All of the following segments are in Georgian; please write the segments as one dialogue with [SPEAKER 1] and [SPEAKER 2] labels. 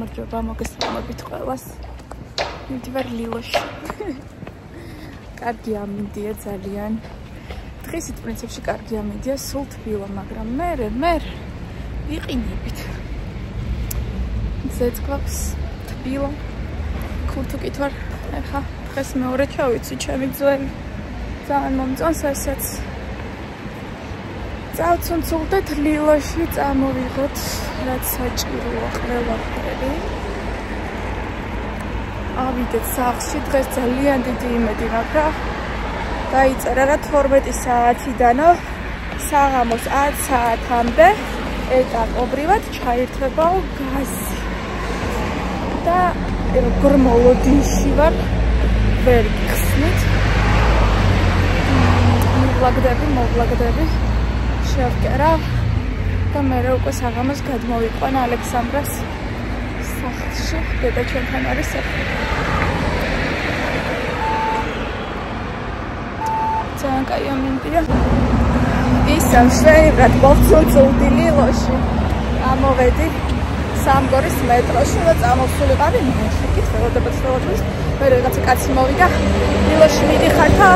[SPEAKER 1] მადლობა მოგესალმებით ყველას. მივდივარ ლილოში. კარგი ამინდია ძალიან. დღისით პრინციპში კარგი ამინდია, სულ თბილა, მაგრამ მე ვიყინებით. ზეც გვაქვს თბილა. ქურთუკით ვარ. ეხა დღეს მეორე ჩავიცი ჩემი ძველი. ძალიან მომწონს ესაც. წავცუნცულდეთ ლილოში, წამოვიღოთ რაც საჭიროა ყველაფერი. ავიდეთ სახლში, დღეს ძალიან დიდი იმედი მაქვს რა. დაიწერა რა 12 საათიდანო საღამოს 10 საათამდე ეტაპობრივად ჩაირთვება გაზი. და როგორ მოლოდინში ვარ, ვერ გიხსნით. მოვლაგდები. შევკერა და მე უკვე საღამოს გადმოვიყვანა ალექსანდრას სახლში, დედა ჩვენთან არის სახლი. ძალიან კაი ამინდია. ისევ შეიძლება მოვცუნცულდი ლილოში. ამოვედი სამგორის მეტროში და წამოვსულიყავი მაშინ კითხველოდეს. მე რაღაცა კაცი მოვიდა. ლილოში მიდიხარ თა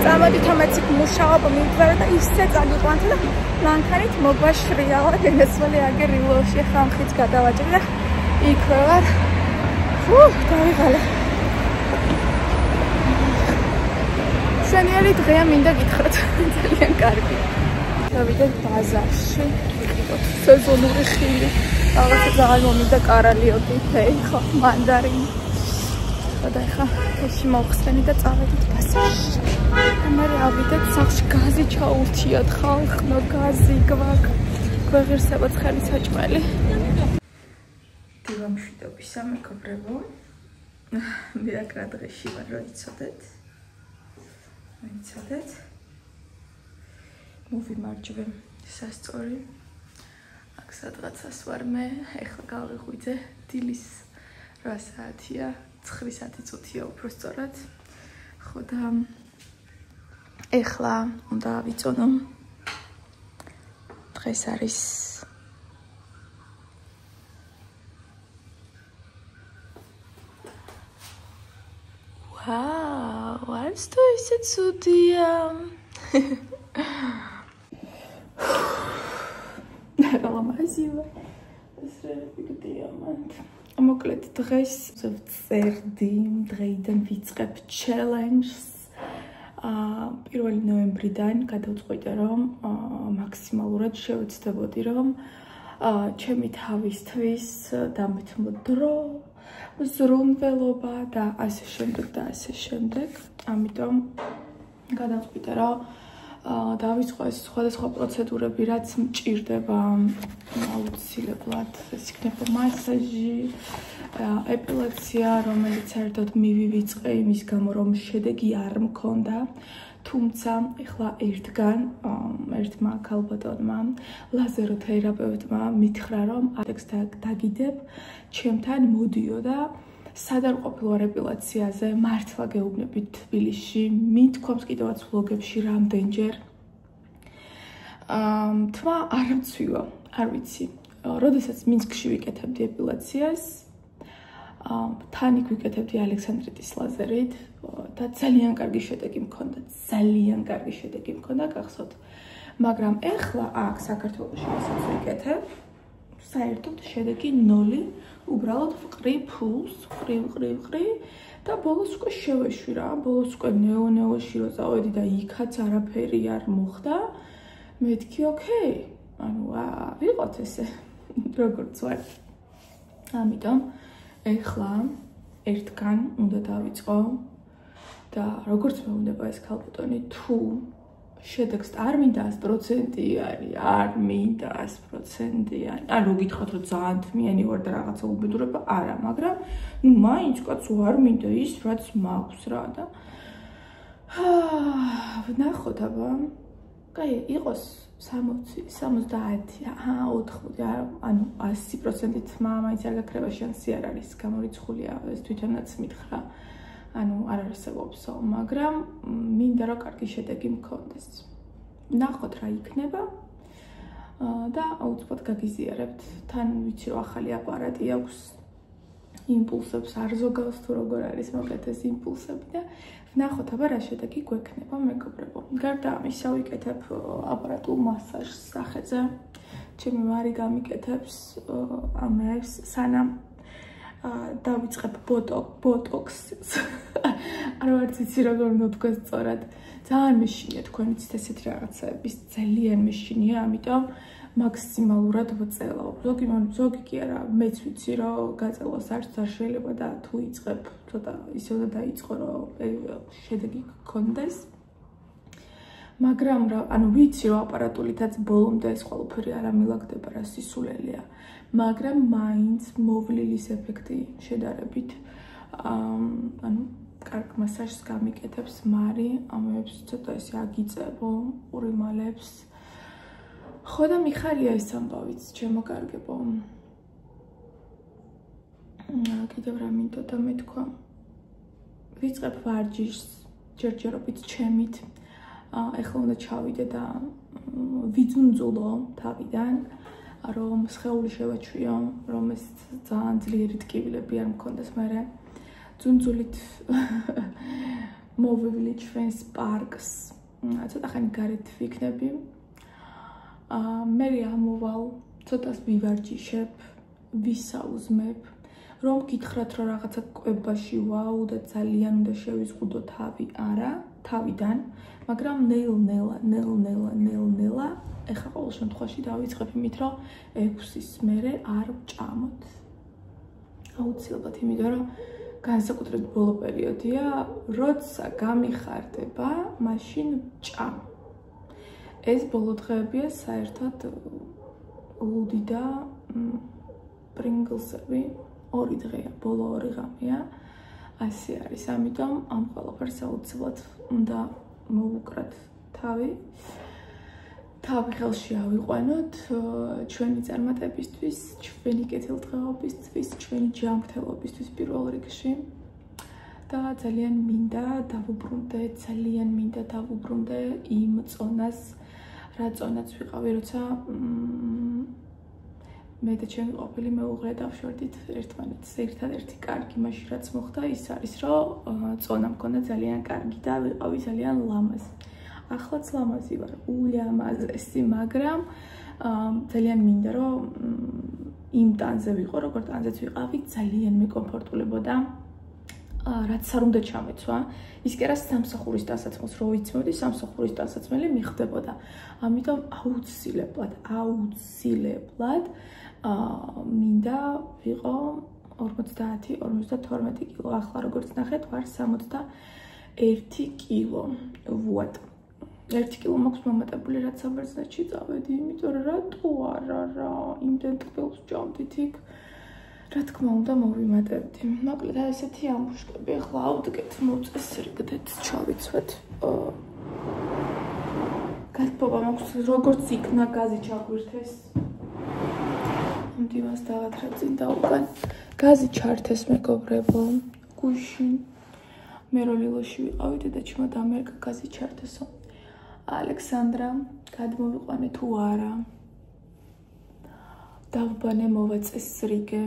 [SPEAKER 1] წამოდით ამაცი მუშაობ მიდვარ და ისე წაგიყვანთ და მანქანით მოგვაშრიალა გენესველი აგერ ლილოში ხამხიც გადავაჭრი და იქვე ვარ. დავიღალე. სენიერი დღეა მინდა გითხრათ. ძალიან კარგი. დავიდეთ ბაზარში. ვიყიდოთ სეზონური ხილი. რაღაცა ძალიან მომინდა კარალიოკი, ფეიხო, მანდარინი. და ეხა თეში მოვხსენი და წავედით ბაზარში. და მე ავიდეთ სახლში გაზი ჩაურთიათ ხალხმა, გაზი გვეღირსებათ ხელი საჭმელი. დილამშვიდობისა მეგობრებო. მე აქ რა დღეში ვარ, რომ იცოდეთ. მოვიმარჯვე სასწორი. აქ სადღაცას ვარ მე, ეხლა გავიღვიძე დილის 8 საათია. 9 საათი წუთია უფრო სწორად. ხო და ეხლა უნდა ავიწონო. დღეს არის ვაუ, არის თუ ისე ცუდია. ნაღამაზია. ესე ვიგდია მან. მოკლედ დღეს ვწერდი, დღეიდან ვიწყებ challenge-ს. 1 ნოემბრიდან გადავწყვიტე, რომ მაქსიმალურად შევეცდებოდი, რომ ჩემი თავისთვის დამეთმო დრო, ზრუნველობა და ასე შემდეგ. ამიტომ გადავწყვიტე, რომ დავიწყო ეს სხვადასხვა პროცედურები, რაც მჭირდება აუცილებლად. ეს იქნება მასაჟი, ეპილაცია, რომელიც საერთოდ მივივიწყე იმის გამო, რომ შედეგი არ მქონდა. თუმცა ეხლა ერთმა ქალბატონმა ლაზეროთერაპევტმა მითხრა, რომ ადექს დაგიდებ, ჩემთან მოდიო და სად არ ყოფილვარ ეპილაციაზე, მართლა გეუბნებით თბილისში, მithქვამს კიდევაც ვლოგებში რამდენჯერ. თმა არ მცვივა, არ ვიცი. როდესაც მინსკში ვიკეთებდი ეპილაციას, თან იქ ვიკეთებდი ალექსანდრიტის ლაზერით და ძალიან კარგი შედეგი მქონდა, გახსოვთ. მაგრამ ეხლა აქ საქართველოში რასაც ვიკეთებ, საერთოდ შედეგი 0, უბრალოდ ვყრი ფულს, ვყრი და ბოლოს უკვე შევეშვი რა, ბოლოს უკვე ნეონეოში რო წავედი და იქაც არაფერი არ მოხდა. მეთქი ოკეი, ანუ ვიყოთ ესე, როგორც ვარ. ამიტომ ეხლა ერთგან უნდა დავიწყო და როგორც მეუბნება ეს ქალბატონი, თუ შედეგს არ მინდა 100%-იანი, არ მინდა 100%-იანი. ან რო გითხრათ, რომ ძალიან თმიანი ვარ და რაღაცა უბედურება, არა, მაგრამ მაინც კაცო არ მინდა ის, რაც მაქვს რა და ვნახოთ აბა. კაი, იყოს 60, 70, 80, ანუ 100%-ით მაინც არ გაქრება შანსი არ არის, გამორიცხულია, ეს თვითონაც მითხრა. ანუ არ არსებობს, მაგრამ მინდა რომ კარგი შედეგი მქონდეს. ნახოთ რა იქნება. და აუცილებლად გაგიზიარებთ. თან ვიცი რომ ახალი აპარატი აქვს იმპულსებს არ ზოგავს თუ როგორ არის მოკლედ ეს იმპულსები და ვნახოთ აბა რა შედეგი გვექნება მეგობრებო. გარდა ამისა ვიკეთებ აპარატულ მასაჟს სახეზე. ჩემი მარი გამიკეთებს ამებს სანამ დავიწყებ ბოტოქსს. არ ვარ ციცი როგორ უნდა თქვა სწორად. ძალიან მეშინია თქვენიც ესეთი რაღაცების ძალიან მეშინია, ამიტომ მაქსიმალურად ვწელავ. ზოგი კი არა, მეც ვიცი რომ გაწელოს არც არ შეიძლება და თუ იწყებ ცოტა ისე უნდა დაიწყო რომ შედეგი გქონდეს. მაგრამ ანუ ვიცი რომ აპარატულითაც ბოლომდე ეს ყველაფერი არ ამილაგდება რა სისულელია. მაგრამ მაინც მოვლილის ეფექტი შედარებით ანუ კარგ მასაჟს გამიკეთებს მარი, ამებს ცოტა ესე აგიწევო, ყურიმალებს. ხო და მიხარია ეს ამბავიც, ჩემო კარგებო. კიდევ რა მინდოდა და მეთქვა. ვიწყებ ვარჯიშს, ჯერჯერობით ჩემით. ეხლა უნდა ჩავიდე და ვიძუნძულო თავიდან, რომ სხეული შევაჩვიო, რომ ეს ძალიან ძლიერი ტკივილები არ მქონდეს მერე. ძუნძულით მოვივლი ჩვენს პარკს. ცოტა ხანი გარეთ ვიქნები. მე ამოვალ, ცოტას ვივარჯიშებ, ვისაუზმებ. რომ გითხრათ რომ რაღაცა კვებაში ვაუ და ძალიან უნდა შევიზღუდო თავი, არა, თავიდან, მაგრამ ნელ-ნელა, ეხლა ყოველ შემთხვევაში დავიწყებ იმით, რომ 6-ის მერე არ ვჭამოთ. აუცილებლად, იმიტომ რომ განსაკუთრებით ბოლო პერიოდია, როცა გამიხარდება, მაშინ ვჭამ. ეს ბოლო დღეებია საერთოდ ლუდი და პრინგლსები. 2 დღეა, ბოლო 2 ღამეა. ასე არის, ამიტომ ამ ყველაფერს აუცილებლად უნდა მოვუკრათ თავი. თავი ხელში ავიყვანოთ ჩვენი წარმატებისთვის, ჩვენი კეთილდღეობისთვის, ჩვენი ჯანმრთელობისთვის პირველ რიგში. და ძალიან მინდა დავუბრუნდე იმ წონას, რა წონაც ვიყავი, როცა მე და ჩემი ყოფილი მეუღლე დავშვერდით ერთმანეთს. ერთადერთი კარგი მაშინ რაც მოხდა ის არის, რომ წონა მქონდა ძალიან კარგი და ვიყავი ძალიან ლამაზი. ახლაც ლამაზი ვარ, ულამაზესი, მაგრამ ძალიან მინდა რომ იმ ტანზე ვიყო, როგორ ტანზეც ვიყავი, ძალიან მეკომფორტულებოდა. რაც არ უნდა ჩამეცვა, ის კი არა სამსახურის დასაცმელს რო იცმევდი, სამსახურის დასაცმელი მიხდებოდა. ამიტომ აუცილებლად მინდა ვიყო 50-52 კილო. ახლა როგორც ნახეთ, ვარ 61 კილო. ვუატ. 1 კილო მაქვს მომატებული, რაც საბერძნეთში წავედი, იმიტომ რომ რატო არა რა, იმდენ ტკბილს ჭამდით იქ. რა თქმა უნდა მოვიმატებდი. მოკლედ აი ესეთი ამბუშკები ახლა ავდგეთ, მოწესრიგდეთ, ჩავიცვეთ. გათბობა მაქვს, როგორც იქნა გაზი ჩაგვირთეს. მდივანს დავათრა წინ და უკან. გაზი ჩართეს მეგობრებო, გუშინ. მე რო ლილოში ვიყავი, დედაჩიმა დამერგა გაზი ჩართესო. ალექსანდრა, გადმოვიყვანე თუ არა? დავბანე მოვაწესრიგე,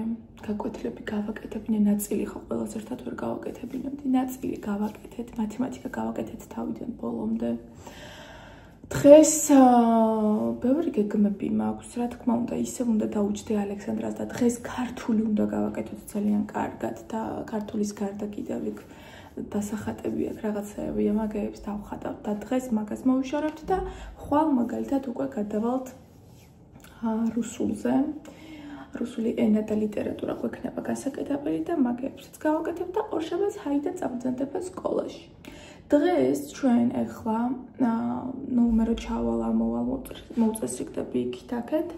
[SPEAKER 1] გაკვეთილები გავაკეთებინე, ნაწილი ხო ყველას ერთად ვერ გავაკეთებინებდი, ნაწილი გავაკეთეთ, მათემატიკა გავაკეთეთ თავიდან ბოლომდე. დღეს ბევრი გეგმები მაქვს, რა თქმა უნდა, ისევ უნდა დაუჯდე ალექსანდრას და დღეს ქართული უნდა გავაკეთოთ ძალიან კარგად და ქართულის გარდა კიდევ იქ დასახატები აქვს, რაღაცეებია, მაგეებს დავხატავ და დღეს მაგას მოვიშორებთ და ხვალ მაგალითად უკვე გადავალთ რუსულზე. რუსული ენა და ლიტერატურა გვექნება გასაკეთებელი და მაგეებსაც გავაკეთებ და ორშაბათს ჰაიდან წავიძანდება სკოლაში. დღეს ჩვენ ახლა მე რო ჩავალ ამოვალ მოვწესრიგდები იქით აქეთ.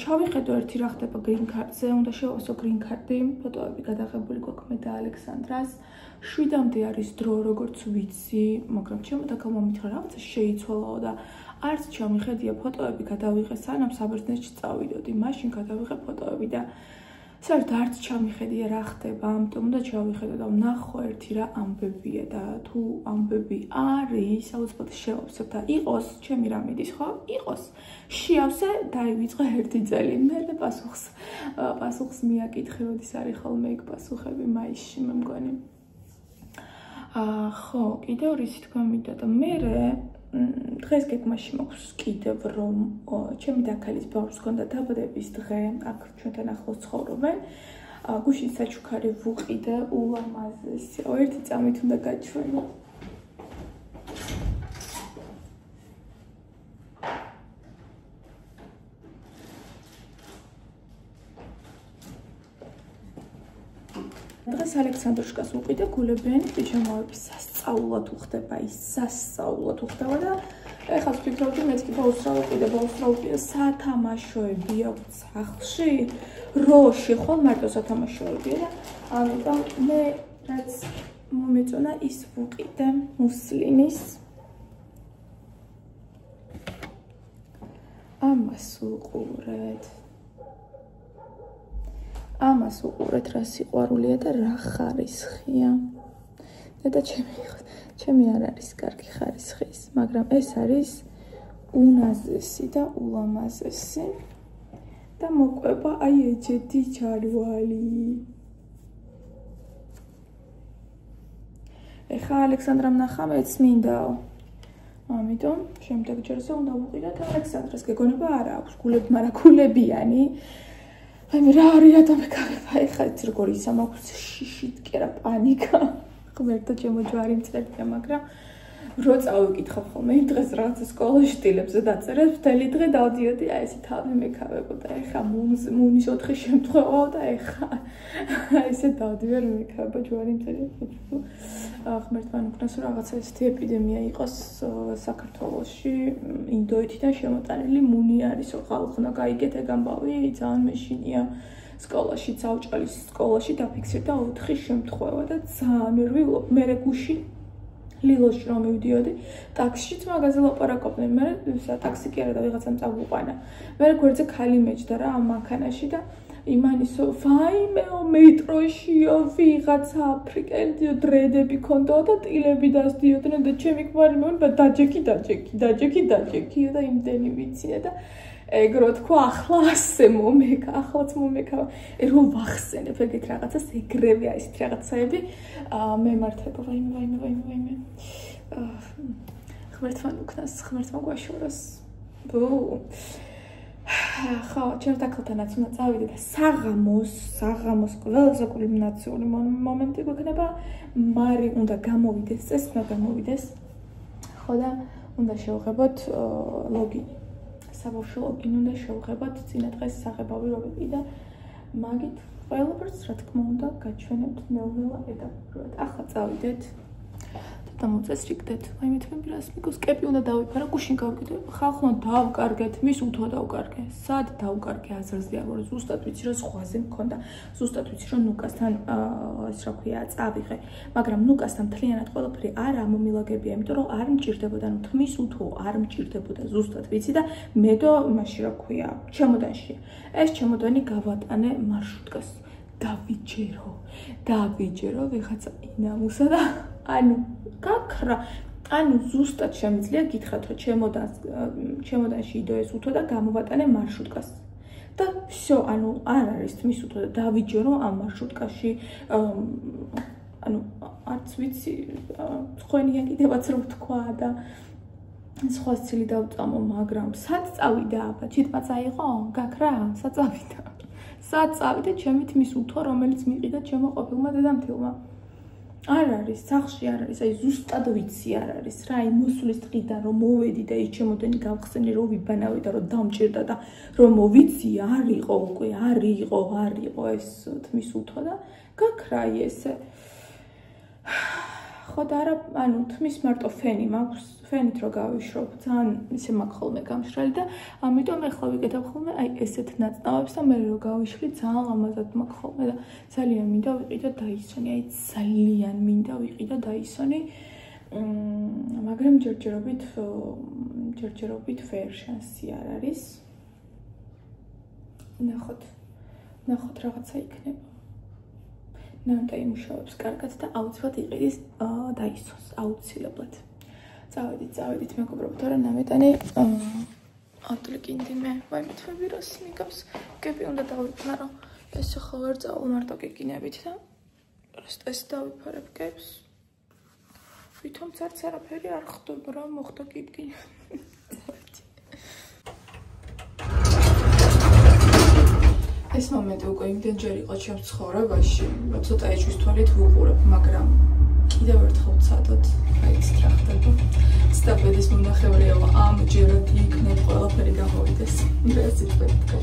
[SPEAKER 1] ჩავიხედო ერთი რა ხდება green card-ზე, უნდა შევასო green card-ი, ფოტოები გადაღებული გვაქვს მე და ალექსანდრას. 7-მდე არის დრო, როგორც ვიცი, მაგრამ ჩემო დაკალმა მითხრა რაღაცა შეიცვალაო და არც ჩამიხედია ფოტოები გადავიღე, სანამ საბერძნეთში წავიდოდი. მაშინ გადავიღე ფოტოები და საერთოდ არც ჩამიხედია რა ხდება, ამიტომ უნდა ჩავიხედო და ვნახო ერთი რა ამბებია და თუ ამბები არის, აუცილებლად შევავსებ და იყოს, ჩემი რა მიდის, ხო? იყოს. შეავსე, დაივიწყე ერთი წელი. მე პასუხს მიაკითხე, როდის არის ხოლმე იქ პასუხები მაისში, მე მგონი. ხო, კიდევ რისი თქვა მინდა და მე დღეს გეგმაში მაქვს კიდევ რომ ჩემი დაქალის ბავშვს ჰქონდა დაბადების დღე, აქ ჩვენთან ახლოს ცხოვრობენ. გუშინ საჩუქარი ვუყიდე ულამაზესი. ერთი წამით უნდა გაჩვენო. დღეს ალექსანდროშკას ვუყიდე გულებიანი პიჯამაები სასწაულად უხდება ის სასწაულად უხდება და ეხლა ვფიქრობდი მეც კი ბოლოს რა ვუყიდე სათამაშოები აქვს სახლში როში ხვალ მარტო სათამაშოებია და ამიტომ მე რაც მომეწონა ის ვუყიდე მუსლინის ამას უყურეთ რა სიყვარულია და რა ხარისხია. და ჩემი არ არის კარგი ხარისხის, მაგრამ ეს არის უნაზესი და ულამაზესი და მოყვება აი ეჯეთი ჩარვალი. ეხლა ალექსანდრამ ნახა მეც მინდაო. ამიტომ შემდეგ ჯერზე უნდა ვუყიდოთ ალექსანდრას. გეგონება არა აქვს გულები, მაგრამ გულებიანი. აი რა არის ადამი კარება ეხლა ის როგორ ისამაქვს შიშით კი არა პანიკა ღმერთო ჩემო ჯვარი მწერია მაგრამ რო წავიკითხავ ხოლმე იმ დღეს რაღაც სკოლაში სტილებზე დაწერეთ მთელი დღე დავდიოდი აი ესე თავი მეკავებოდა ეხლა მუნის 4 შემთხვევაა და ეხლა ესე დავდივარ მეკავება ჯვარი მწერია ღმერთმა უკნას რომ რაღაცა ესეთი ეპიდემია იყოს საქართველოში ინდოეთიდან შემოტანილი მუნი არის ხალხნა გაიგეთ ეგ ამბავი ძალიან მეშინია სკოლაში წავჭალის სკოლაში დაფიქსირდა 4 შემთხვევა და ძალიან ნერვიულობ მე გუში ლილოში რომ მივდიოდი ტაქსიშიც მაგაზე ლაპარაკობდნენ მე ტაქსი კი არა და ვიღაცამ წავუყანა მე გვერდზე ხალი მეჯდა რა ამ მანქანაში და იმანისო ვაიმეო მეტროშიო ვიღაცა აფრიკელი დრედები ქონდაო და ტილები დასდიოდნენ და ჩემი ქმარი მეუბნება დაჯექი და იმდენი ვიცინე და ეგ რო თქვა ახლა ასე ახლაც მომეკავა რომ ვახსენებ ეგეთ რაღაცას ეგრევე არის რაღაცაები მემართება ვაიმე ღმერთმა უკნას ღმერთმა გვაშოროს ხო ჩემ დაქალთანაც უნდა წავიდე და საღამოს ყველაზე კულმინაციული მომენტი გვექნება მარი უნდა გამოვიდეს წესმა გამოვიდეს ხო და უნდა შევღებოთ ლოგინი საბავშვო ლოგინი უნდა შევღებოთ წინა დღეს საღებავი რო ვიყიდე მაგით ყველაფერს რა თქმა უნდა გაჩვენებთ ნელ-ნელა ეტაპურად ახლა წავიდეთ და მოწესრიგდეთ აი მე თქვენ პირას მიგოს კეპი უნდა დავიფარო გუშინ გავკიდე ხალხმა დავკარგეთ მის უთო დავკარგე სად დავკარგე აზრზე არ ვარ ზუსტად ვიცი რომ სხვაზე მქონდა ზუსტად ვიცი რომ ნუკასთან ეს რა ქვია წავიღე მაგრამ ნუკასთან მთლიანად ყველაფერი არ ამომილაგებია იმიტომ რომ არ მჭირდებოდა ანუ თმის უთო არ მჭირდებოდა ზუსტად ვიცი და მე დო მაშინ რა ქვია ჩემოდანში ეს ჩემოდანი გავატანე მარშრუტკას დავიჯერო ვიღაცა ინამუსა და ანუ გაქრა ანუ ზუსტად შემიძლია გითხრათ რომ ჩემოდანში იდოეს უთო და გამოვატანე მარშრუტკას და всё ანუ არ არის თმის უთო და დავიჯერო ამ მარშრუტკაში ანუ არც ვიცი ხვენიან კიდევაც რომ თქვა და სხვა ცილი დავწამო მაგრამ სად წავიდა აბა ჩიტმა წაიღო გაქრა სად წავიდა ჩემი თმის უთო რომელიც მიყიდა ჩემო ყოფილმა დედამთილმა არ არის სახში არ არის აი ზუსტად ვიცი არ არის რა აი მოსulis დღიდან რომ მოვედი და ის ჩემოდანი გავხსენე რომ ვიბანავი და რომ დამჭირდა და რომ მოვიცი არ იყო უკვე არ იყო ეს თმის უთო და გაქრა ესე ხო და არა ანუ თმის მარტო ფენი მაქვს ფენით რო გავიშრობ ძალიან ისე მაქვს ხოლმე გამშრალი და ამიტომ ეხლა ვიკეთებ ხოლმე აი ესეთ ნაწნავებს და მე რო გავიშლი ძალიან ლამაზად მაქვს ხოლმე და ძალიან მინდა ვიყიდო დაისონი აი ძალიან მინდა ვიყიდო დაისონი მაგრამ ჯერჯერობით ვერ შანსი არ არის ნახოთ ნახოთ რაღაცა იქნება. ნანტა იმუშავებს კარგად და აუცილებლად იყიდის დაისვას, აუცილებლად. წავედით მეგობრებო, თორე ნამეტანი ატლიკინდი მე ვაიმეთვები რას მიგავს. გები უნდა დავიფარო. ეს ხო ვერ წავალ მარტო გიგინებით და ეს დავიფარებ გებს. ვითომ არც არაფერი არ ხდება რა მოხდა გიგინი. ეს მომენტი უკვე იმდენჯერ იყო ჩემს ცხოვრებაში, რომ ცოტა ეჭვის თვალით ვუყურებ, მაგრამ კიდევ ერთხელ ვცადოთ, აიცით რა ხდება. ცდაბედის მომნახევარია, ამჯერად იქნებ ყველაფერი გამოვიდეს. რა სიტყვით თქვა.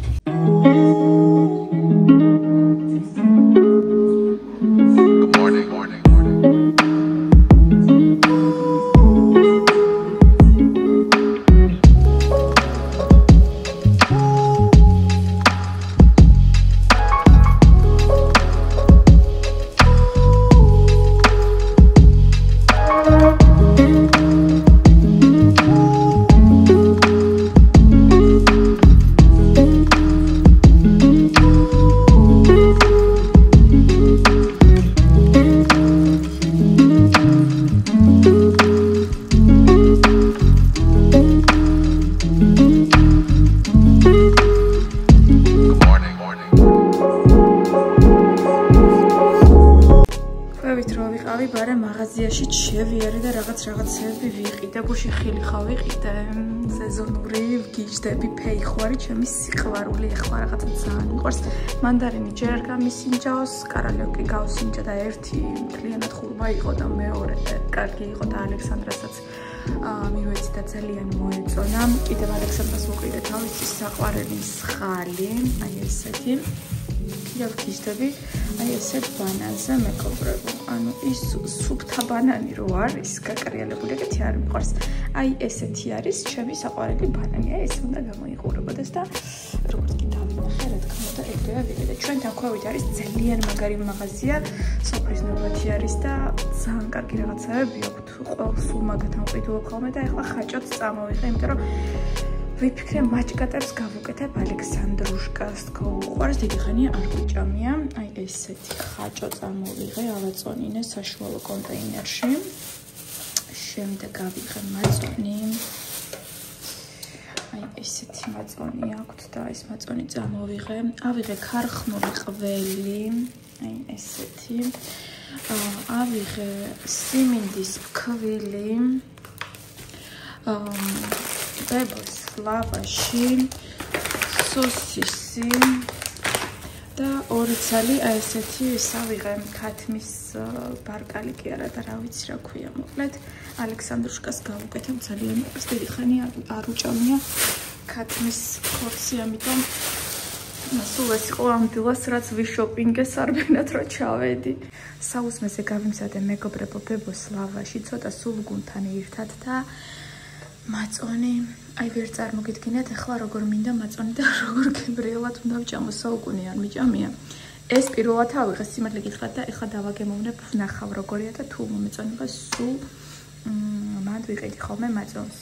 [SPEAKER 1] მაღაზიაში შევიარე და რაღაცები ვიყიდე, გუში ხილი ხავიყიდე, სეზონური ვგიჟდები, ფეიხვარი, ჩემი სიყვარული, ეხლა რაღაცა ძალიან მიყვარს. მანდარინი ჯერ არ გამისინჯავს, კარალიოკი გავსინჯა და ერთი მთლიანად ხურმა იყო და მეორე კარგი იყო და ალექსანდრასაც მივეცი და ძალიან მოეწონა. კიდევ ალექსანდრას ვუყიდე თავისი საყვარელი მსხალი, აი ესეთი. კიდევ ვგიჟდები, აი ესეთ ბანანზე მეგობრებო. ანუ ის სუფთა ბანანი რო არის, გაკარიალებული ეგეთი არ მიყვარს. აი ესეთი არის ჩემი საყვარელი ბანანი. აი ეს უნდა გამოიყურებოდეს და როგორც კი დავინახე, რა თქმა უნდა, ეგრევე ვიყიდე. ჩვენთან ქვევით არის ძალიან მაგარი მაღაზია, სოფლის ნებათი არის და ძალიან კარგი რაღაცაები აქვთ. ყველ სულ მაგათან ვყიდულობ ხოლმე და ეხლა ხაჭოც წამოვიღე, იმიტომ რომ ვიფიქრე მაჭკატებს გავუკეთებ ალექსანდრუშკას გოუყვარს დიდი ხანია არ გვიჭამია. აი ესეთი ხაჭო წამოვიღე, ავაწონინე საშუალო კონტეინერში. შემდეგ გავიღე მაწონი. აი ესეთი მაწონი აქვთ და ეს მაწონი წამოვიღე. ავიღე ქარხნული ყველი, აი ესეთი. ავიღე სიმინდის ქვილი. ბებოს ლავაში, სოსისი და ორი ცალი აი ესეთი ვისავიღე ქათმის ბარკალი კი არა და რა ვიცი რა ქვია მოკლედ ალექსანდრუშკას გავუკეთებ ძალიან მიყვარს დიდი ხანი არ უჭამია ქათმის ხორცი ამიტომ სულ ეს იყო ამ დილას რაც ვიშოპინგეს არბენად რა ჩავედი საუზმეზე გავიმზადე მეგობრებო ბებოს ლავაში ცოტა სულგუნთან ერთად და მაწონი აი ვერ წარმოგიდგინეთ ახლა როგორ მინდა მაწონი და როგორ გებრიელად უნდა ვჭამო საუკუნე არ მიჭამია ეს პირველად ავიღე სიმართლე გითხრათ და ახლა დავაგემოვნებ ვნახავ როგორია და თუ მომეწონება სულ მანდ ვიყიდი ხოლმე მაწონს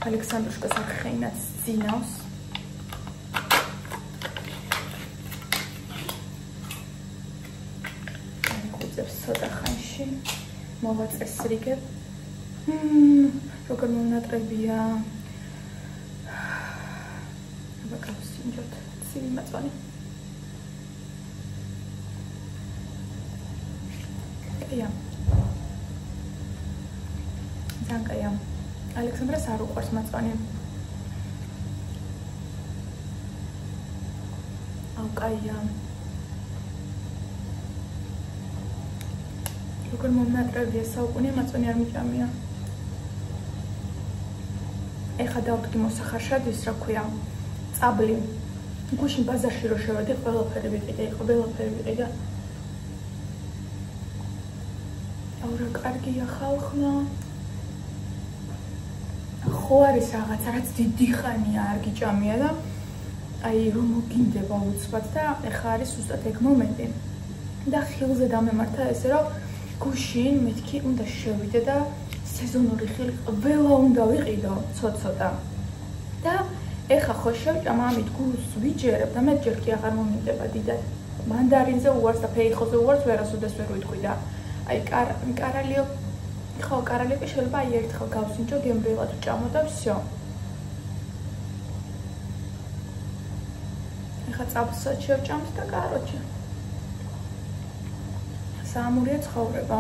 [SPEAKER 1] ალექსანდრუშკას ახხეინაც ძინავს ხუძებს ცოტა ხანში მოვაწესრიგებ როგორ მონატრებია აბა გავსინჯოთ ცივი მაწვანე კაია ძალიან კაია ალექსანდრას არ უყვარს მაწვანე აუ კაია როგორ მონატრებია საუკუნე მაწვანე არ მიჭამია ეხა დავდგი მოსახარშად ის რა ქვია წაბლი გუშინ ბაზარში რო შევედი ყველაფერი ვიყიდე და აუ რა კარგია ხალხნა ხო არის რაღაცა რაც დიდი ხანია არ გიჭამია და აი რომ მოგინდება უცბად და ეხა არის ზუსტად ეგ მომენტი და ხილზე დამემართა ესე რომ გუშინ მეთქი უნდა შევიდე და სეზონური ხილი ყველა უნდა ვიყიდო ცოტა და ეხა ხო შევჭამ ამით გულს ვიჯერებ და მე ჯერ კი აღარ მომიდება დიდად. მანდარინზე უარს და ფეიხოზე უარს ვერასოდეს ვერ ვიტყვი და აი კარალიო ხო კარალიოკი შეიძლება აი ერთხელ გავსინჯო გემრიელად ვჭამო და всё. ეხა წაბსაც შევჭამთ და კაროჩე. საამურია ცხოვრება.